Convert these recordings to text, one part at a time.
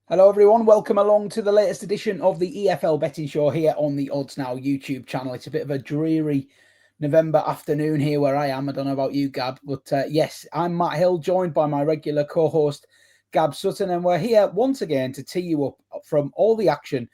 Hello everyone, welcome along to the latest edition of the EFL Betting Show here on the Odds Now YouTube channel. It's a bit of a dreary November afternoon here where I am. I don't know about you, Gab, but yes, I'm Matt Hill, joined by my regular co-host, Gab Sutton, and we're here once again to tee you up from all the action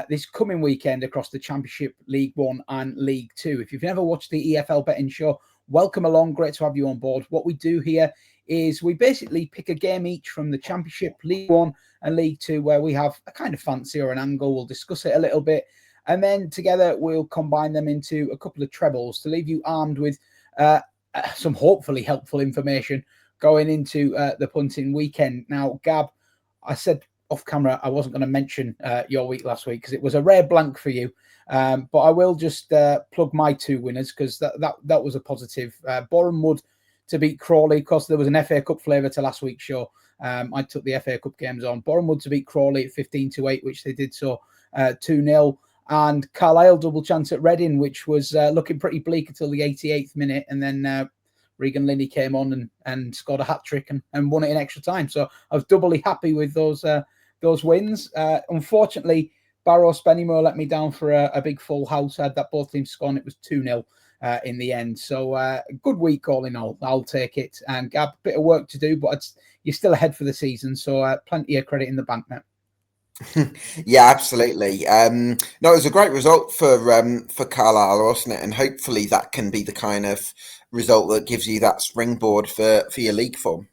this coming weekend across the Championship, League One and League Two. If you've never watched the EFL Betting Show, welcome along, great to have you on board. What we do here is we basically pick a game each from the Championship, League One and League Two, where we have a kind of fancy or an angle. We'll discuss it a little bit, and then together we'll combine them into a couple of trebles to leave you armed with some hopefully helpful information going into the punting weekend. Now, Gab, I said off camera I wasn't going to mention your week last week because it was a rare blank for you, but I will just plug my two winners because that was a positive. Bournemouth to beat Crawley. Of course, there was an FA Cup flavour to last week's show. I took the FA Cup games on. Bournemouth to beat Crawley at 15-8, which they did so 2-0. And Carlisle double chance at Reading, which was looking pretty bleak until the 88th minute. And then Regan Linney came on and scored a hat-trick and won it in extra time. So I was doubly happy with those wins. Unfortunately, Barrow Spennymoor let me down for a big full house. I had that both teams scoring. It was 2-0. In the end. So good week all in all. I'll take it. And Gab, a bit of work to do, but you're still ahead for the season. So plenty of credit in the bank now. Yeah, absolutely. No, it was a great result for Carlisle, wasn't it? And hopefully that can be the kind of result that gives you that springboard for your league form.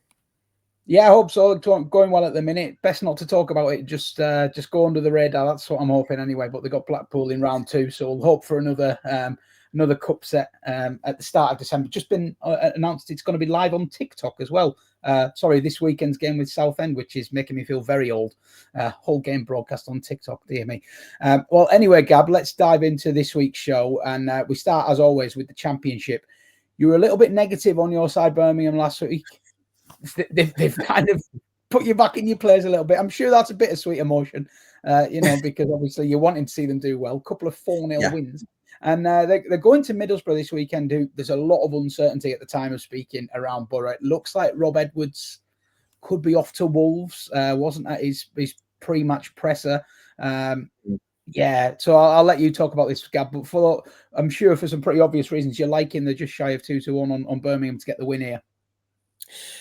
Yeah, I hope so. Going well at the minute. Best not to talk about it. Just go under the radar. That's what I'm hoping anyway. But they got Blackpool in round 2, so we'll hope for another cup set at the start of December. Just been announced it's going to be live on TikTok as well. This weekend's game with Southend, which is making me feel very old. Whole game broadcast on TikTok, dear me. Well, anyway, Gab, let's dive into this week's show. And we start, as always, with the Championship. You were a little bit negative on your side, Birmingham, last week. They've kind of put you back in your place a little bit. I'm sure that's a bittersweet emotion, because obviously you're wanting to see them do well. A couple of 4-0 wins. And they're going to Middlesbrough this weekend. There's a lot of uncertainty at the time of speaking around Borough. It looks like Rob Edwards could be off to Wolves. Wasn't at his pre-match presser. So I'll let you talk about this, Gab. But I'm sure for some pretty obvious reasons, you're liking the just shy of 2-1 on Birmingham to get the win here.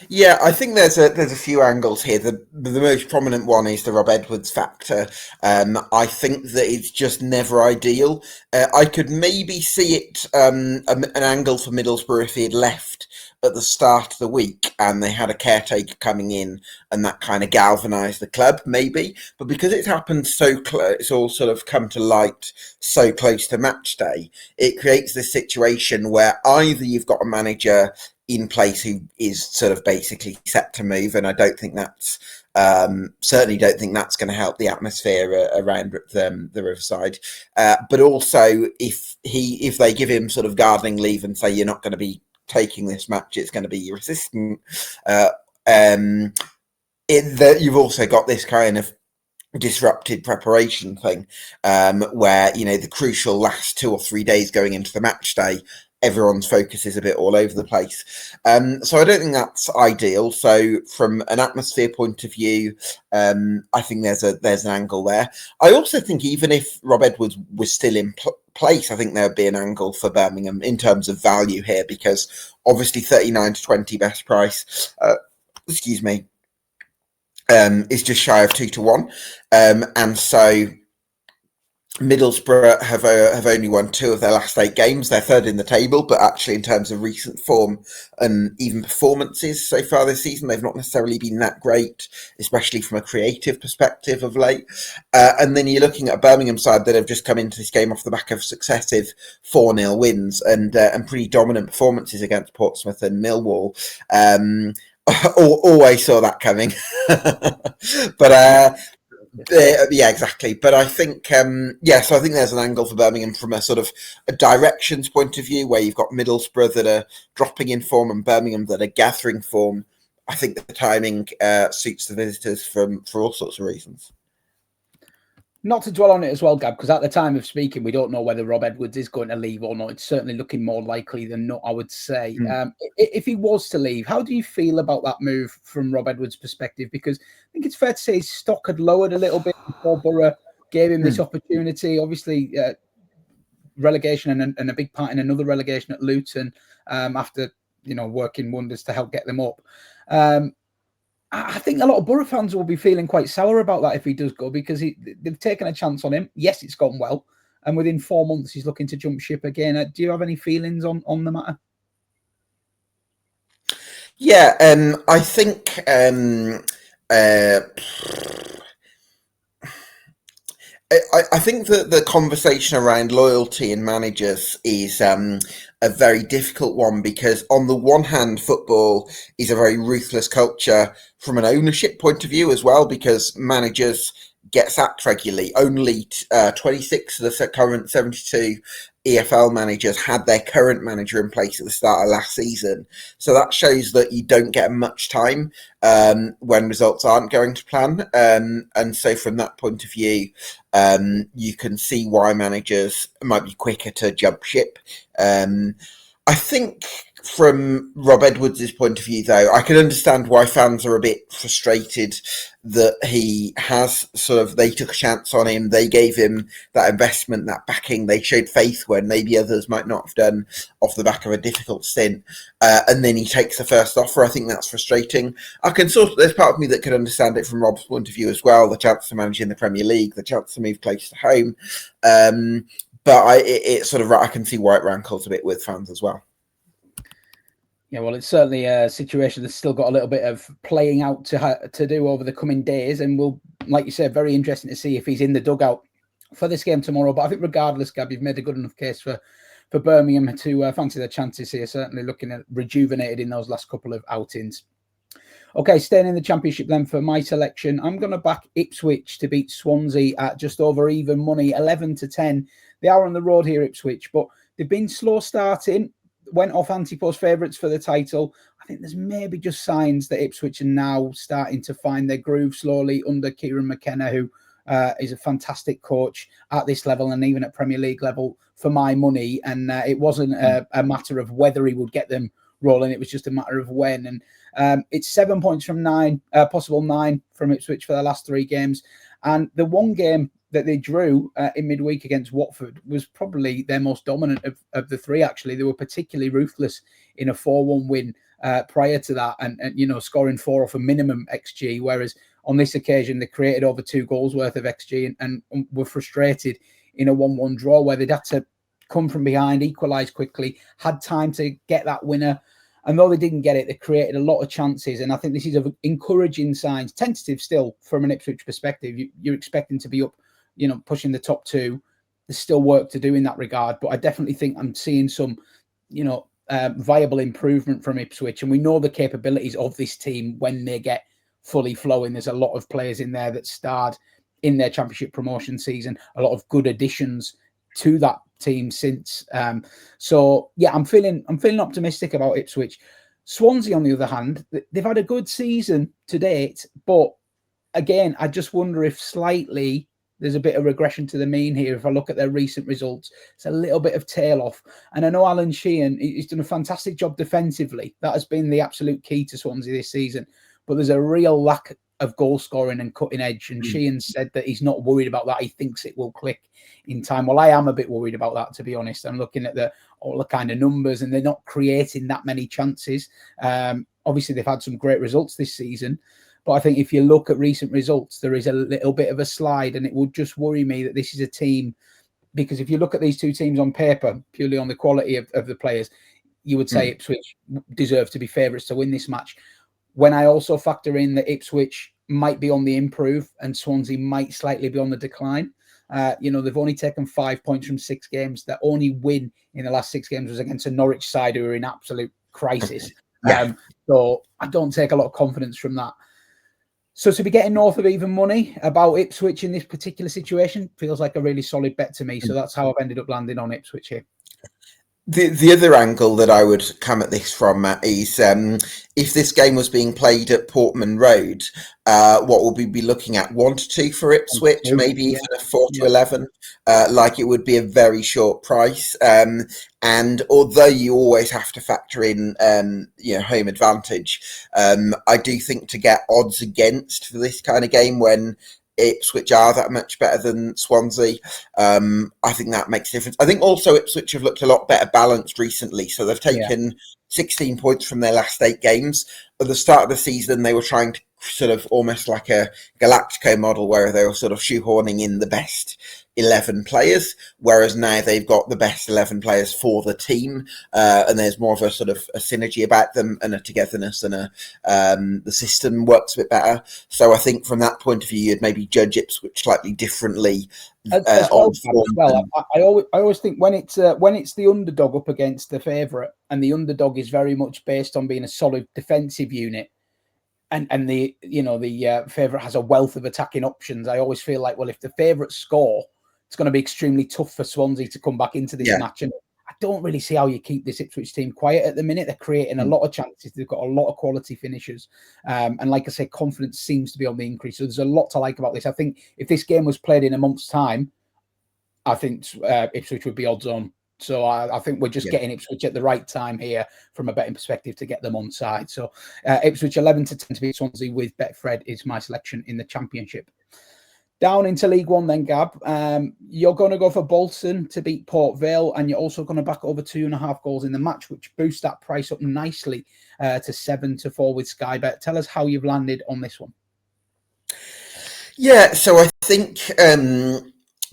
Yeah, I think there's a few angles here. The most prominent one is the Rob Edwards factor. I think that it's just never ideal. I could maybe see it an angle for Middlesbrough if he had left at the start of the week and they had a caretaker coming in and that kind of galvanised the club, maybe. But because it's happened so close, it's all sort of come to light so close to match day, it creates this situation where either you've got a manager in place who is sort of basically set to move, and I don't think that's certainly don't think that's going to help the atmosphere around the Riverside. But also, if they give him sort of gardening leave and say you're not going to be taking this match, it's going to be your assistant. You've also got this kind of disrupted preparation thing, where the crucial last 2 or 3 days going into the match day, everyone's focus is a bit all over the place. So I don't think that's ideal. So from an atmosphere point of view, I think there's an angle there. I also think even if Rob Edwards was still in place, I think there would be an angle for Birmingham in terms of value here, because obviously 39-20 best price, is just shy of 2-1. And so Middlesbrough have only won 2 of their last 8 games. They're third in the table, but actually in terms of recent form and even performances so far this season, they've not necessarily been that great, especially from a creative perspective of late. And then you're looking at a Birmingham side that have just come into this game off the back of successive 4-0 wins and pretty dominant performances against Portsmouth and Millwall. Always saw that coming. But yeah, exactly. But I think, so I think there's an angle for Birmingham from a sort of a directions point of view, where you've got Middlesbrough that are dropping in form and Birmingham that are gathering form. I think the timing suits the visitors for all sorts of reasons. Not to dwell on it as well, Gab, because at the time of speaking, we don't know whether Rob Edwards is going to leave or not. It's certainly looking more likely than not, I would say. If he was to leave, how do you feel about that move from Rob Edwards' perspective? Because I think it's fair to say his stock had lowered a little bit before Borough gave him this opportunity. Obviously, relegation and a big part in another relegation at Luton after, working wonders to help get them up. I think a lot of Borough fans will be feeling quite sour about that if he does go, because they've taken a chance on him. Yes, it's gone well. And within 4 months, he's looking to jump ship again. Do you have any feelings on the matter? Yeah, I think I think that the conversation around loyalty in managers is a very difficult one, because on the one hand, football is a very ruthless culture from an ownership point of view as well, because managers get sacked regularly. Only 26 of the current 72 EFL managers had their current manager in place at the start of last season. So that shows that you don't get much time when results aren't going to plan. And so from that point of view, you can see why managers might be quicker to jump ship. I think from Rob Edwards' point of view, though, I can understand why fans are a bit frustrated that they took a chance on him. They gave him that investment, that backing. They showed faith when maybe others might not have done off the back of a difficult stint. And then he takes the first offer. I think that's frustrating. There's part of me that could understand it from Rob's point of view as well. The chance to manage in the Premier League, the chance to move close to home. But I can see why it rankles a bit with fans as well. Yeah, well, it's certainly a situation that's still got a little bit of playing out to do over the coming days. And we'll, like you said, very interesting to see if he's in the dugout for this game tomorrow. But I think regardless, Gab, you've made a good enough case for Birmingham to fancy their chances here. Certainly looking at rejuvenated in those last couple of outings. Okay, staying in the Championship then for my selection, I'm going to back Ipswich to beat Swansea at just over even money, 11-10. They are on the road here, Ipswich, but they've been slow starting. Went off anti-post favourites for the title. I think there's maybe just signs that Ipswich are now starting to find their groove slowly under Kieran McKenna, who is a fantastic coach at this level and even at Premier League level for my money. And it wasn't a matter of whether he would get them rolling. It was just a matter of when. And it's 7 points from 9, possible 9 from Ipswich for the last 3 games. And the one game that they drew in midweek against Watford was probably their most dominant of the 3, actually. They were particularly ruthless in a 4-1 win prior to that and scoring 4 off a minimum XG, whereas on this occasion they created over 2 goals worth of XG and were frustrated in a 1-1 draw where they'd had to come from behind, equalise quickly, had time to get that winner. And though they didn't get it, they created a lot of chances. And I think this is encouraging signs, tentative still from an Ipswich perspective. You're expecting to be up, pushing the top 2. There's still work to do in that regard. But I definitely think I'm seeing some, viable improvement from Ipswich. And we know the capabilities of this team when they get fully flowing. There's a lot of players in there that starred in their Championship promotion season, a lot of good additions to that team since. So yeah, I'm feeling optimistic about Ipswich. Swansea, on the other hand, they've had a good season to date, but again, I just wonder if slightly there's a bit of regression to the mean here. If I look at their recent results, it's a little bit of tail off. And I know Alan Sheehan, he's done a fantastic job defensively. That has been the absolute key to Swansea this season. But there's a real lack of goal scoring and cutting edge. And Sheehan said that he's not worried about that. He thinks it will click in time. Well, I am a bit worried about that, to be honest. I'm looking at all the kind of numbers and they're not creating that many chances. Obviously, they've had some great results this season. But I think if you look at recent results, there is a little bit of a slide, and it would just worry me that this is a team, because if you look at these two teams on paper, purely on the quality of the players, you would say Ipswich deserve to be favourites to win this match. When I also factor in that Ipswich might be on the improve and Swansea might slightly be on the decline. They've only taken 5 points from 6 games. Their only win in the last 6 games was against a Norwich side who are in absolute crisis. So I don't take a lot of confidence from that. So to be getting north of even money about Ipswich in this particular situation feels like a really solid bet to me. So that's how I've ended up landing on Ipswich here. The other angle that I would come at this from, Matt, is if this game was being played at Portman Road, what would we be looking at? 1-2 for Ipswich, maybe even a 4-11. Like it would be a very short price. And although you always have to factor in, home advantage, I do think to get odds against for this kind of game when Ipswich are that much better than Swansea, I think that makes a difference. I think also Ipswich have looked a lot better balanced recently, so they've taken 16 points from their last 8 games. At the start of the season, they were trying to sort of almost like a Galactico model where they were sort of shoehorning in the best 11 players, whereas now they've got the best 11 players for the team, and there's more of a sort of a synergy about them and a togetherness, and the system works a bit better. So I think from that point of view, you'd maybe judge Ipswich slightly differently. I always think when it's the underdog up against the favourite, and the underdog is very much based on being a solid defensive unit, and the favourite has a wealth of attacking options. I always feel like, well, if the favourites score, it's going to be extremely tough for Swansea to come back into this match. And I don't really see how you keep this Ipswich team quiet at the minute. They're creating a lot of chances. They've got a lot of quality finishers. And like I say, confidence seems to be on the increase. So there's a lot to like about this. I think if this game was played in a month's time, I think Ipswich would be odds on. So I think we're just getting Ipswich at the right time here from a betting perspective to get them on side. So Ipswich 11-10 to beat Swansea with Betfred is my selection in the Championship. Down into League One then, Gab. You're going to go for Bolton to beat Port Vale, and you're also going to back over 2.5 goals in the match, which boosts that price up nicely to 7-4 with Sky Bet. Tell us how you've landed on this one. Yeah, so I think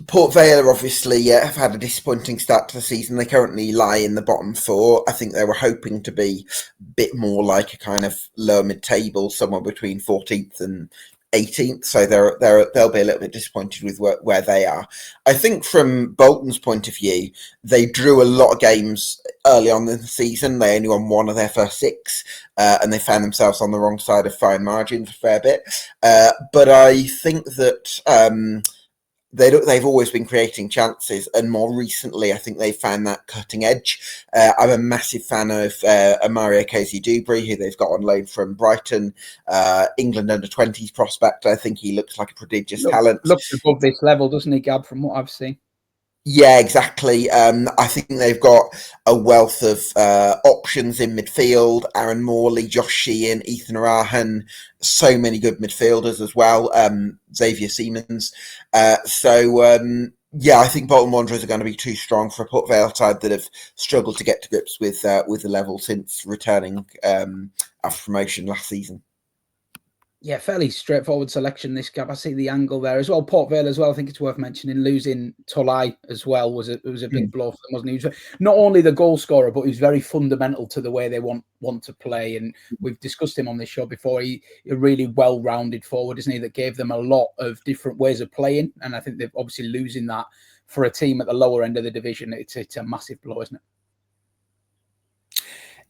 Port Vale obviously have had a disappointing start to the season. They currently lie in the bottom 4. I think they were hoping to be a bit more like a kind of lower mid-table, somewhere between 14th and 18th, so they'll be a little bit disappointed with where they are. I think from Bolton's point of view, they drew a lot of games early on in the season. They only won 1 of their first 6, and they found themselves on the wrong side of fine margins a fair bit. But I think that they've always been creating chances, and more recently, I think they found that cutting edge. I'm a massive fan of Mario Casey-Dubry, who they've got on loan from Brighton, England under-20s prospect. I think he looks like a prodigious talent. Looks above this level, doesn't he, Gab, from what I've seen? Yeah, exactly. I think they've got a wealth of options in midfield. Aaron Morley, Josh Sheehan, Ethan Arahan, so many good midfielders as well. Xavier Siemens. I think Bolton Wanderers are going to be too strong for a Port Vale side that have struggled to get to grips with the level since returning after promotion last season. Yeah, fairly straightforward selection, this, Gab. I see the angle there as well. Port Vale as well, I think it's worth mentioning. Losing Tolai as well was a big blow for them, wasn't he? He was not only the goal scorer, but he was very fundamental to the way they want to play. And we've discussed him on this show before. He's a really well-rounded forward, isn't he, that gave them a lot of different ways of playing. And I think they're obviously losing that for a team at the lower end of the division. It's a massive blow, isn't it?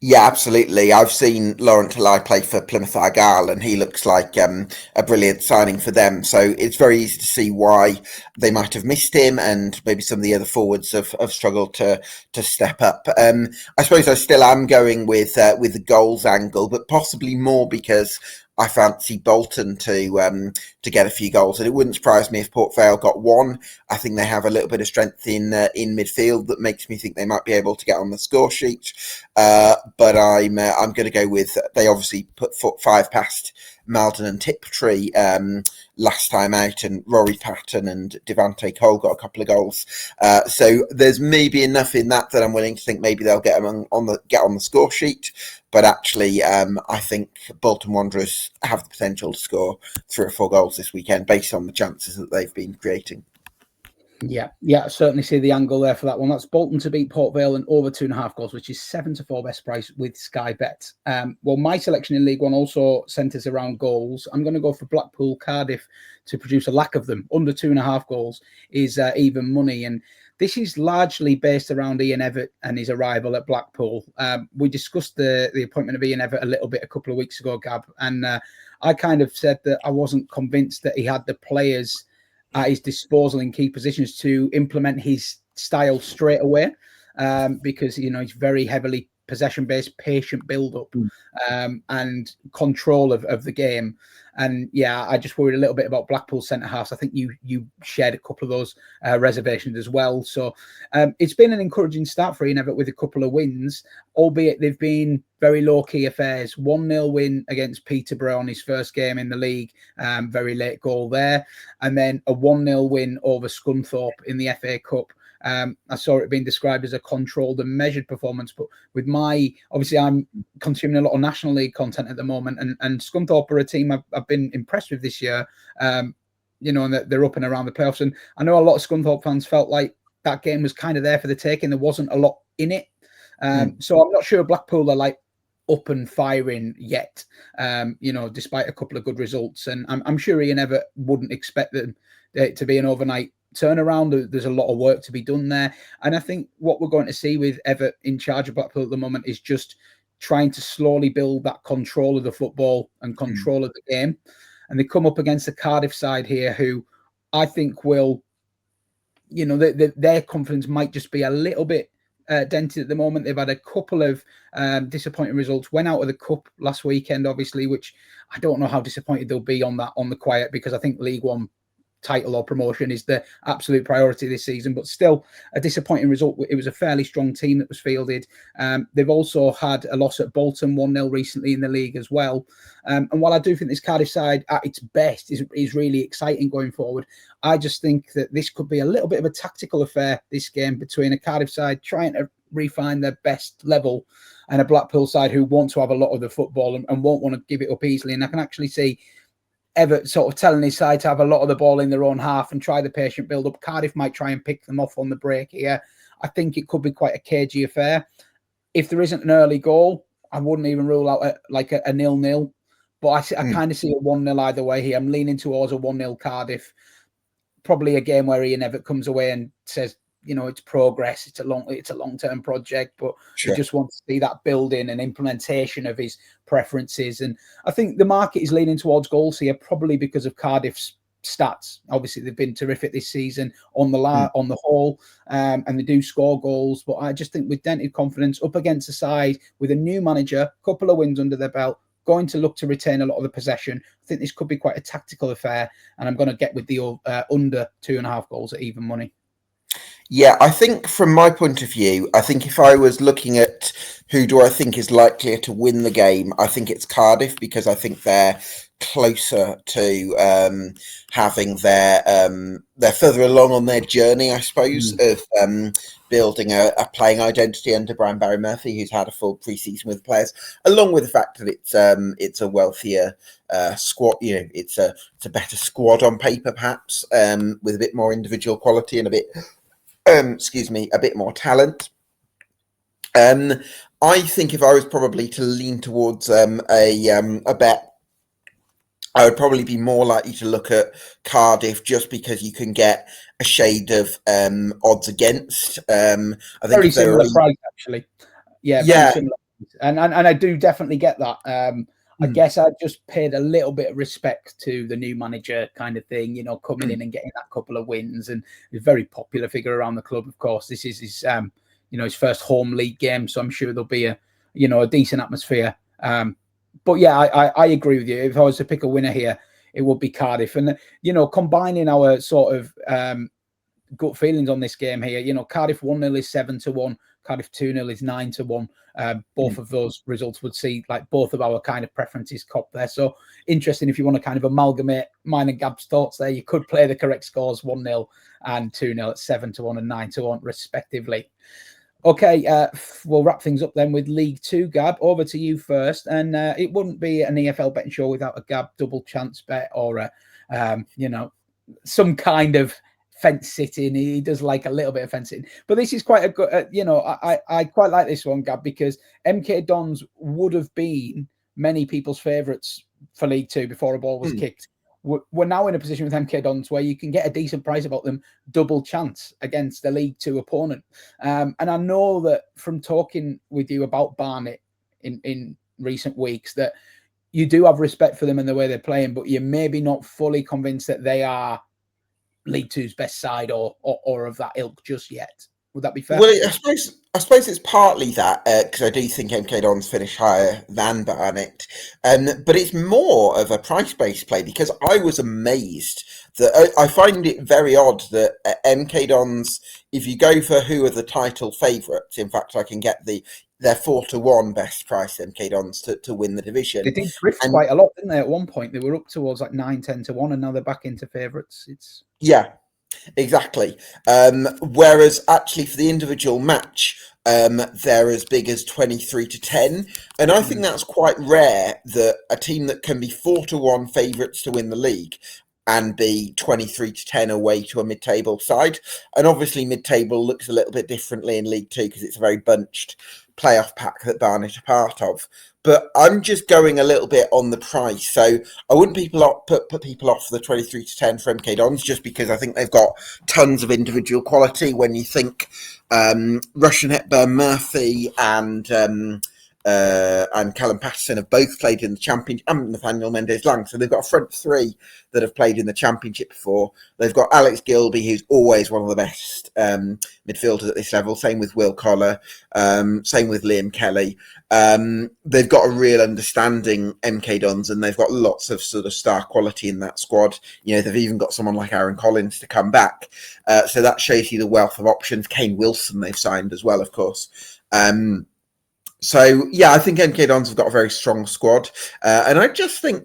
Yeah, absolutely. I've seen Laurent Tolai play for Plymouth Argyle, and he looks like a brilliant signing for them. So it's very easy to see why they might have missed him, and maybe some of the other forwards have struggled to step up. I suppose I still am going with the goals angle, but possibly more because I fancy Bolton to get a few goals, and it wouldn't surprise me if Port Vale got 1. I think they have a little bit of strength in midfield that makes me think they might be able to get on the score sheet. But I'm going to go with, they obviously put 5 past Malden and Tiptree last time out, and Rory Patton and Devante Cole got a couple of goals. So there's maybe enough in that I'm willing to think maybe they'll get them on the score sheet. But actually, I think Bolton Wanderers have the potential to score 3 or 4 goals this weekend based on the chances that they've been creating. Yeah, I certainly see the angle there for that one. That's Bolton to beat Port Vale and over 2.5 goals, which is 7-4 best price with Sky Bet. Well, my selection in League One also centres around goals. I'm going to go for Blackpool, Cardiff to produce a lack of them. Under 2.5 goals is even money. And this is largely based around Ian Evatt and his arrival at Blackpool. We discussed the appointment of Ian Evatt a little bit a couple of weeks ago, Gab, and I kind of said that I wasn't convinced that he had the players at his disposal in key positions to implement his style straight away. because, it's very heavily possession-based, patient build-up and control of the game. And yeah, I just worried a little bit about Blackpool's centre-halves. I think you shared a couple of those reservations as well. So it's been an encouraging start for Ian Evatt with a couple of wins, albeit they've been very low-key affairs. 1-0 win against Peterborough on his first game in the league, very late goal there. And then a 1-0 win over Scunthorpe in the FA Cup. I saw it being described as a controlled and measured performance, but with obviously I'm consuming a lot of National League content at the moment, and Scunthorpe are a team I've been impressed with this year, and that they're up and around the playoffs. And I know a lot of Scunthorpe fans felt like that game was kind of there for the taking. There wasn't a lot in it. So I'm not sure Blackpool are like up and firing yet, despite a couple of good results. And I'm sure Ian Evatt wouldn't expect them to be an overnight turnaround. There's a lot of work to be done there. And I think what we're going to see with Evatt in charge of Blackpool at the moment is just trying to slowly build that control of the football and control of the game. And they come up against the Cardiff side here, who I think will, their confidence might just be a little bit dented at the moment. They've had a couple of disappointing results. Went out of the cup last weekend, obviously, which I don't know how disappointed they'll be on the quiet, because I think League One title or promotion is the absolute priority this season, but still a disappointing result. It was a fairly strong team that was fielded. They've also had a loss at Bolton 1-0 recently in the league as well. And while I do think this Cardiff side at its best is really exciting going forward, I just think that this could be a little bit of a tactical affair, this game, between a Cardiff side trying to refine their best level and a Blackpool side who want to have a lot of the football and won't want to give it up easily. And I can actually see Evatt sort of telling his side to have a lot of the ball in their own half and try the patient build-up. Cardiff might try and pick them off on the break here. I think it could be quite a cagey affair. If there isn't an early goal, I wouldn't even rule out a 0-0. But I kind of see a 1-0 either way here. I'm leaning towards a 1-0 Cardiff. Probably a game where Ian Evatt comes away and says, it's progress. It's a long-term project, but we just want to see that building and implementation of his preferences. And I think the market is leaning towards goals here, probably because of Cardiff's stats. Obviously, they've been terrific this season on the whole, and they do score goals. But I just think with dented confidence up against a side with a new manager, couple of wins under their belt, going to look to retain a lot of the possession, I think this could be quite a tactical affair. And I'm going to get with the under 2.5 goals at even money. Yeah, I think from my point of view, I think if I was looking at who do I think is likelier to win the game, I think it's Cardiff, because I think they're closer to having they're further along on their journey, I suppose, of building a playing identity under Brian Barry Murphy, who's had a full pre-season with players, along with the fact that it's a wealthier squad. It's a better squad on paper, perhaps, with a bit more individual quality and a bit more talent. I think if I was probably to lean towards a bet, I would probably be more likely to look at Cardiff, just because you can get a shade of odds against. I think very similar price, actually. Yeah, very similar. And I do definitely get that. I guess I just paid a little bit of respect to the new manager kind of thing, coming in and getting that couple of wins, and he's a very popular figure around the club. Of course, this is his, his first home league game, so I'm sure there'll be a decent atmosphere. But yeah, I agree with you. If I was to pick a winner here, it would be Cardiff. And combining our sort of gut feelings on this game here, Cardiff 1-0 is 7-1. Cardiff 2-0 is 9-1. Both of those results would see like both of our kind of preferences cop there. So interesting if you want to kind of amalgamate mine and Gab's thoughts there. You could play the correct scores 1-0 and 2-0 at 7-1 and 9-1 respectively. Okay, we'll wrap things up then with League Two. Gab, over to you first. And it wouldn't be an EFL betting show without a Gab double chance bet or some kind of fence sitting. He does like a little bit of fence sitting, but this is quite a good. I quite like this one, Gab, because MK Dons would have been many people's favourites for League Two before a ball was kicked. We're now in a position with MK Dons where you can get a decent price about them, double chance against the League Two opponent. And I know that from talking with you about Barnet in recent weeks that you do have respect for them and the way they're playing, but you're maybe not fully convinced that they are League Two's best side or of that ilk just yet. Would that be fair? Well, I suppose it's partly that because I do think MK Dons finish higher than Barnet, but it's more of a price-based play because I was amazed that I find it very odd that MK Dons, if you go for who are the title favourites, in fact, I can get their 4-1 best price MK Dons to win the division. They did drift quite a lot, didn't they? At one point, they were up towards like 9-10-1, and now they're back into favourites. Yeah. Exactly. Whereas actually for the individual match, they're as big as 23-10. And I think that's quite rare that a team that can be 4-1 favourites to win the league and be 23-10 away to a mid-table side. And obviously mid-table looks a little bit differently in League Two because it's a very bunched playoff pack that Barnet are part of. But I'm just going a little bit on the price. So I wouldn't put people off the 23-10 for MK Dons just because I think they've got tons of individual quality. When you think Russian Hepburn Murphy and Callum Patterson have both played in the Championship, and Nathaniel Mendez-Lang. So they've got a front three that have played in the Championship before. They've got Alex Gilby, who's always one of the best midfielders at this level. Same with Will Collar. Same with Liam Kelly. They've got a real understanding, MK Dons, and they've got lots of sort of star quality in that squad. You know, they've even got someone like Aaron Collins to come back. So that shows you the wealth of options. Kane Wilson they've signed as well, of course. So, yeah, I think MK Dons have got a very strong squad. And I just think,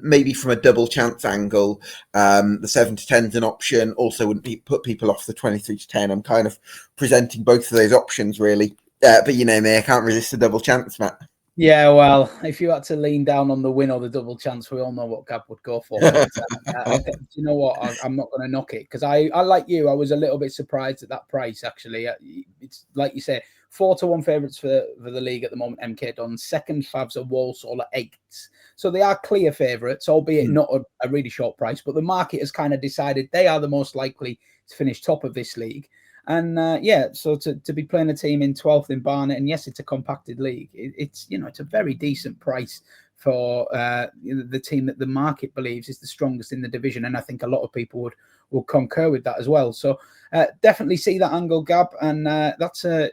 maybe from a double chance angle, the 7-10 is an option. Also wouldn't put people off the 23-10. I'm kind of presenting both of those options, really. But you know me, I can't resist a double chance, Matt. Yeah, well, if you had to lean down on the win or the double chance, we all know what Gab would go for. But, you know what? I'm not going to knock it because I like you. I was a little bit surprised at that price, actually. It's like you say, 4-1 favourites for the league at the moment, MK Dons. Second favs are Walsall at 8. So they are clear favourites, albeit not a really short price. But the market has kind of decided they are the most likely to finish top of this league. And so to be playing a team in 12th in Barnet, and yes, it's a compacted league. It's a very decent price for the team that the market believes is the strongest in the division, and I think a lot of people will concur with that as well. So definitely see that angle, Gab, and that's a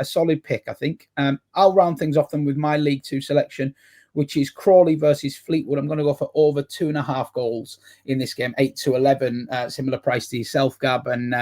solid pick, I think. I'll round things off then with my League Two selection, which is Crawley versus Fleetwood. I'm going to go for over 2.5 goals in this game, 8-11, similar price to yourself, Gab, and.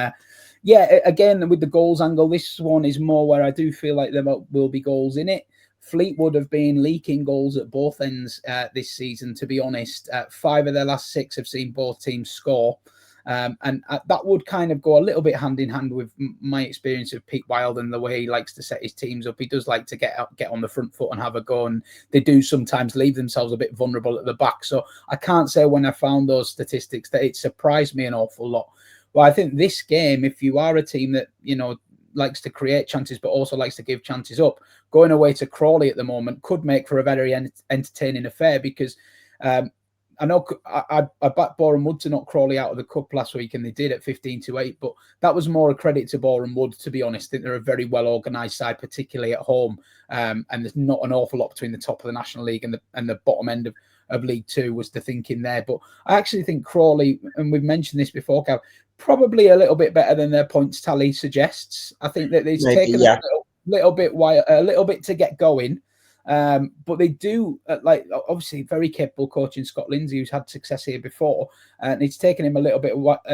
Again, with the goals angle, this one is more where I do feel like there will be goals in it. Fleetwood have been leaking goals at both ends this season, to be honest. 5 of their last 6 have seen both teams score. And that would kind of go a little bit hand in hand with my experience of Pete Wild and the way he likes to set his teams up. He does like to get on the front foot and have a go, and they do sometimes leave themselves a bit vulnerable at the back. So I can't say when I found those statistics that it surprised me an awful lot. Well, I think this game, if you are a team that, likes to create chances but also likes to give chances up, going away to Crawley at the moment could make for a very entertaining affair because I know I backed Boreham Wood to knock Crawley out of the cup last week, and they did at 15-8, but that was more a credit to Boreham Wood, to be honest. I think they're a very well-organised side, particularly at home, and there's not an awful lot between the top of the National League and the bottom end of League Two was the thinking there. But I actually think Crawley, and we've mentioned this before, Cal, probably a little bit better than their points tally suggests. I think that it's taken a little bit to get going. But they do, obviously, very capable coach in Scott Lindsay, who's had success here before, and it's taken him a little bit.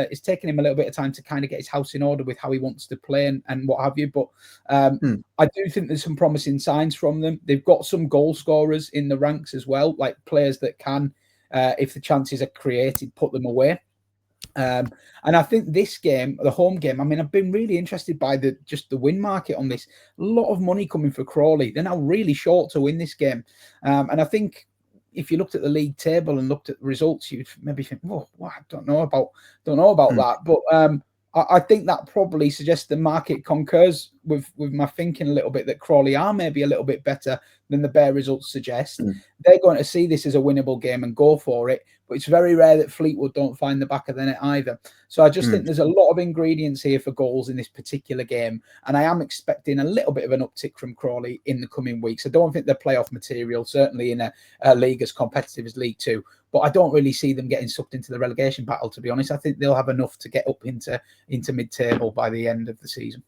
It's taken him a little bit of time to kind of get his house in order with how he wants to play and what have you. But I do think there's some promising signs from them. They've got some goal scorers in the ranks as well, like players that can, if the chances are created, put them away. And I think this game, the home game, I mean, I've been really interested by the win market on this. A lot of money coming for Crawley. They're now really short to win this game. And I think if you looked at the league table and looked at the results, you'd maybe think, well, I don't know about that. But I think that probably suggests the market concurs with my thinking a little bit, that Crawley are maybe a little bit better than the bare results suggest. They're going to see this as a winnable game and go for it. But it's very rare that Fleetwood don't find the back of the net either. So I just think there's a lot of ingredients here for goals in this particular game. And I am expecting a little bit of an uptick from Crawley in the coming weeks. I don't think they're playoff material, certainly in a league as competitive as League Two. But I don't really see them getting sucked into the relegation battle, to be honest. I think they'll have enough to get up into mid-table by the end of the season.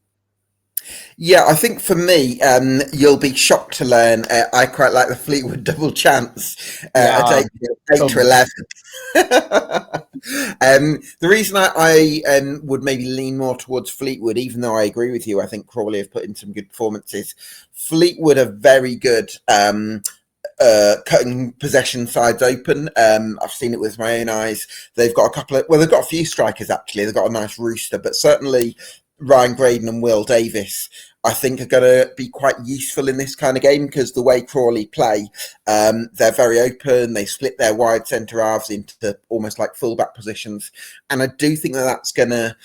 Yeah, I think for me, you'll be shocked to learn I quite like the Fleetwood double chance at Yeah, 8 to 11. The reason I would maybe lean more towards Fleetwood, even though I agree with you, I think Crawley have put in some good performances. Fleetwood are very good cutting possession sides open. I've seen it with my own eyes. They've got they've got a few strikers actually. They've got a nice rooster, but certainly Ryan Graydon and Will Davis, I think, are going to be quite useful in this kind of game because the way Crawley play, they're very open. They split their wide centre halves into almost like fullback positions, and I do think that that's going to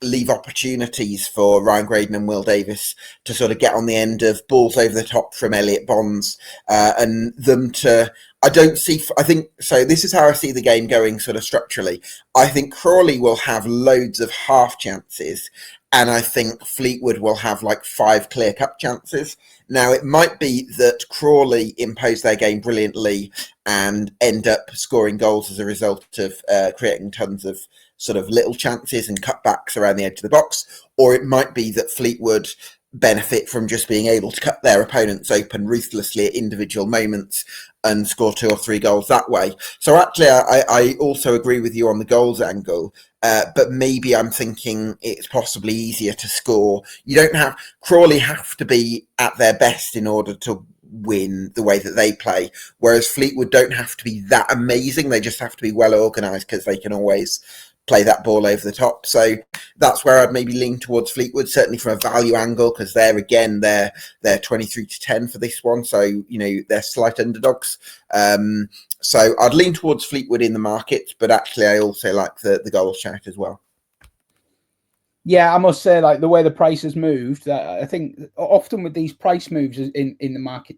leave opportunities for Ryan Graydon and Will Davis to sort of get on the end of balls over the top from Elliot Bonds and them to. I think so. This is how I see the game going sort of structurally. I think Crawley will have loads of half chances, and I think Fleetwood will have like 5 clear-cut chances. Now, it might be that Crawley impose their game brilliantly and end up scoring goals as a result of creating tons of sort of little chances and cutbacks around the edge of the box, or it might be that Fleetwood benefit from just being able to cut their opponents open ruthlessly at individual moments and score 2 or 3 goals that way. So actually, I also agree with you on the goals angle, but maybe I'm thinking it's possibly easier to score. You don't have Crawley have to be at their best in order to win the way that they play, whereas Fleetwood don't have to be that amazing. They just have to be well organised because they can always play that ball over the top. So that's where I'd maybe lean towards Fleetwood, certainly from a value angle, because they're 23 to 10 for this one. So, you know, they're slight underdogs. So I'd lean towards Fleetwood in the market, but actually I also like the goal shout as well. Yeah, I must say, like the way the price has moved, I think often with these price moves in the market,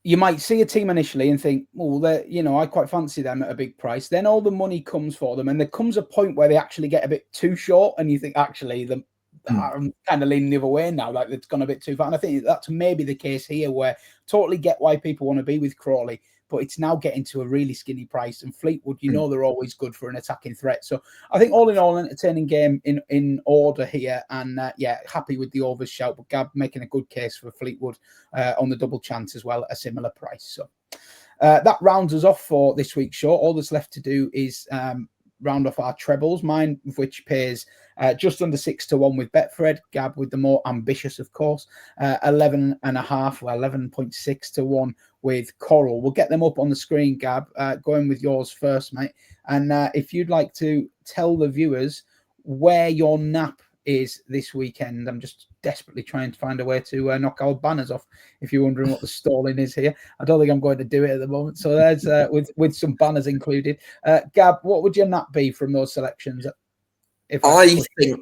you might see a team initially and think, well, I quite fancy them at a big price. Then all the money comes for them, and there comes a point where they actually get a bit too short, and you think, actually, I'm kind of leaning the other way now, like it's gone a bit too far. And I think that's maybe the case here, where totally get why people want to be with Crawley, but it's now getting to a really skinny price. And Fleetwood, they're always good for an attacking threat. So I think all in all, entertaining game in order here. And happy with the overs shout, but Gab making a good case for Fleetwood on the double chance as well at a similar price. So that rounds us off for this week's show. All that's left to do is round off our trebles, mine of which pays just under 6 to 1 with Betfred. Gab with the more ambitious, of course, 11.6 to 1 with Coral. We'll get them up on the screen, Gab, going with yours first, mate. And if you'd like to tell the viewers where your nap is this weekend. I'm just desperately trying to find a way to knock our banners off. If you're wondering what the stalling is here, I don't think I'm going to do it at the moment. So there's with some banners included. Gab, what would your nap be from those selections? I think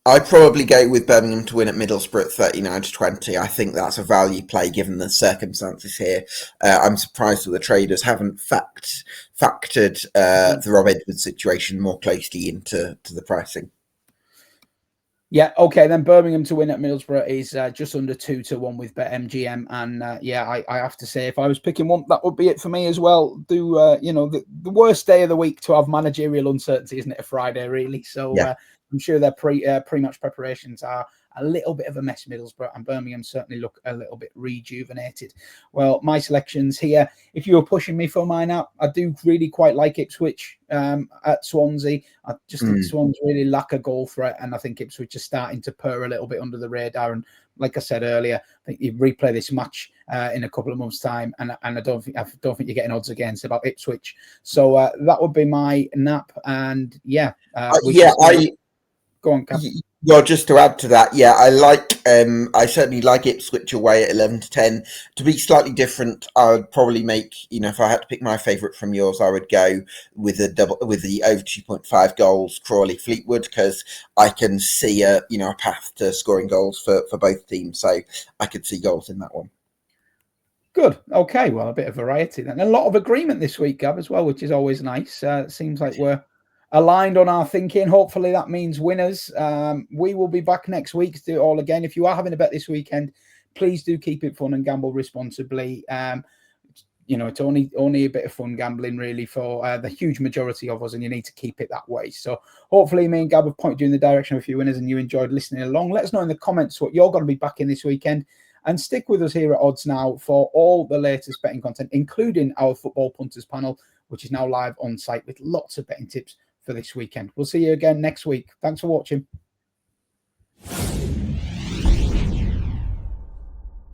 I'd probably go with Birmingham to win at Middlesbrough at 39 to 20. I think that's a value play given the circumstances here. I'm surprised that the traders haven't factored the Rob Edwards situation more closely into the pricing. Yeah, okay, then Birmingham to win at Middlesbrough is just under 2 to 1 with BetMGM. And I have to say, if I was picking one, that would be it for me as well. The worst day of the week to have managerial uncertainty, isn't it? A Friday, really. So yeah. I'm sure their pre-match preparations are a little bit of a mess, Middlesbrough, and Birmingham certainly look a little bit rejuvenated. Well, my selections here, if you were pushing me for mine out, I do really quite like Ipswich at Swansea. I just think Swansea really lack a goal threat, and I think Ipswich is starting to purr a little bit under the radar. And like I said earlier, I think you replay this match in a couple of months' time, and I don't think you're getting odds against about Ipswich. So that would be my nap, and go on, Cap. Well, just to add to that, I certainly like Ipswich away at 11 to 10. To be slightly different, I would probably make, if I had to pick my favourite from yours, I would go with the over 2.5 goals Crawley Fleetwood, because I can see a path to scoring goals for both teams. So I could see goals in that one. Good. Okay. Well, a bit of variety then. A lot of agreement this week, Gab, as well, which is always nice. It seems like we're aligned on our thinking. Hopefully that means winners. We will be back next week to do it all again. If you are having a bet this weekend, please do keep it fun and gamble responsibly. it's only a bit of fun gambling really for the huge majority of us, and you need to keep it that way. So hopefully me and Gab have pointed you in the direction of a few winners and you enjoyed listening along. Let us know in the comments what you're going to be backing this weekend, and stick with us here at Odds Now for all the latest betting content, including our Football Punters panel, which is now live on site with lots of betting tips for this weekend. We'll see you again next week. Thanks for watching.